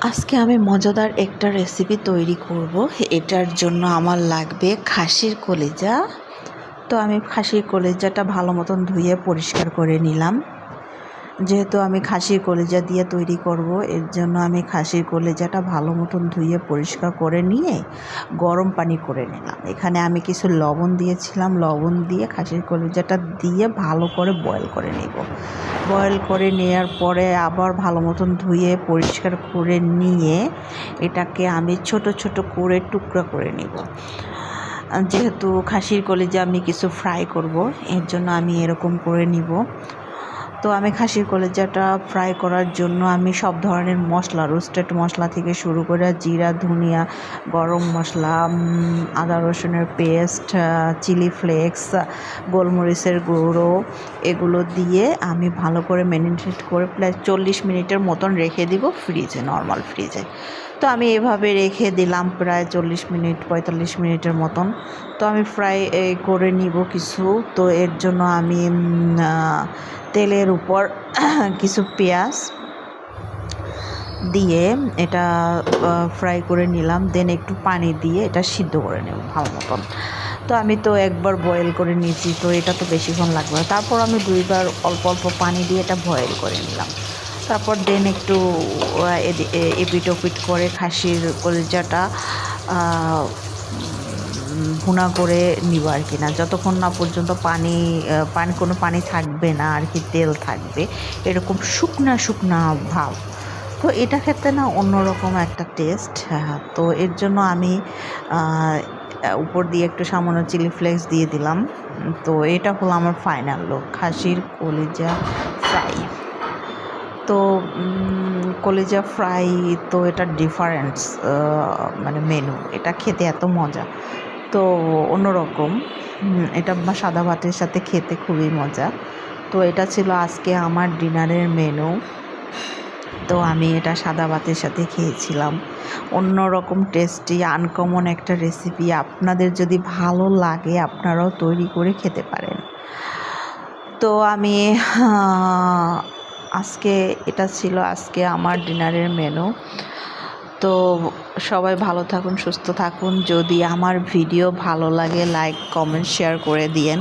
আজকে আমি মজাদার একটা রেসিপি তৈরি করব। এটার জন্য আমার লাগবে খাসির কলিজা। তো আমি খাসির কলিজাটা ভালো মতন ধুয়ে পরিষ্কার করে নিলাম। যেহেতু আমি খাসির কলিজা দিয়ে তৈরি করব, এর জন্য আমি খাসির কলিজাটা ভালো মতন ধুয়ে পরিষ্কার করে নিয়ে গরম পানি করে নিলাম। এখানে আমি কিছু লবণ দিয়েছিলাম, লবণ দিয়ে খাসির কলিজাটা দিয়ে ভালো করে বয়েল করে নেব। বয়েল করে নেওয়ার পরে আবার ভালো মতন ধুয়ে পরিষ্কার করে নিয়ে এটাকে আমি ছোট ছোট করে টুকরা করে নেব। যেহেতু খাসির কলিজা আমি কিছু ফ্রাই করব, এর জন্য আমি এরকম করে নিব। তো আমি খাসির কলিজাটা ফ্রাই করার জন্য আমি সব ধরনের মশলা, রোস্টেড মশলা থেকে শুরু করে জিরা, ধনিয়া, গরম মশলা, আদা রসুনের পেস্ট, চিলি ফ্লেক্স, গোলমরিচের গুঁড়ো, এগুলো দিয়ে আমি ভালো করে ম্যারিনেট করে প্রায় 40 মিনিটের মতন রেখে দিব ফ্রিজে, নর্মাল ফ্রিজে। তো আমি এভাবে রেখে দিলাম প্রায় 40 মিনিট 45 মিনিটের মতন। তো আমি ফ্রাই করে নিব কিছু। তো এর জন্য আমি তেলের উপর কিছু পেঁয়াজ দিয়ে এটা ফ্রাই করে নিলাম। দেন একটু পানি দিয়ে এটা সিদ্ধ করে নেব ভালো মতন। তো আমি তো একবার বয়েল করে নিয়েছি, তো এটা তো বেশিক্ষণ লাগবে না। তারপর আমি দুইবার অল্প অল্প পানি দিয়ে এটা বয়েল করে নিলাম। তারপর দেন একটু এপিট ওপিট করে খাসির কলিজাটা ভুনা করে নিব আর কি, না যতক্ষণ না পর্যন্ত কোনো পানি থাকবে না আর কি, তেল থাকবে এরকম শুকনা শুকনা ভাব। তো এটা খেতে না অন্যরকম একটা টেস্ট। তো এর জন্য আমি উপর দিয়ে একটু সামান্য চিলি ফ্লেক্স দিয়ে দিলাম। তো এটা হলো আমার ফাইনাল লুক, খাসির কলিজা ফ্রাই। তো কলিজা ফ্রাই তো এটা ডিফারেন্স মানে মেনু, এটা খেতে এত মজা, তো অন্যরকম। এটা সাদা ভাতের সাথে খেতে খুবই মজা। তো এটা ছিল আজকে আমার ডিনারের মেনু। তো আমি এটা সাদা ভাতের সাথে খেয়েছিলাম। অন্যরকম টেস্টি আনকমন একটা রেসিপি। আপনাদের যদি ভালো লাগে আপনারাও তৈরি করে খেতে পারেন। তো আমি এটা ছিল আজকে আমার ডিনারের মেনু। তো সবাই ভালো থাকুন, সুস্থ থাকুন। যদি আমার ভিডিও ভালো লাগে লাইক কমেন্ট শেয়ার করে দিয়েন।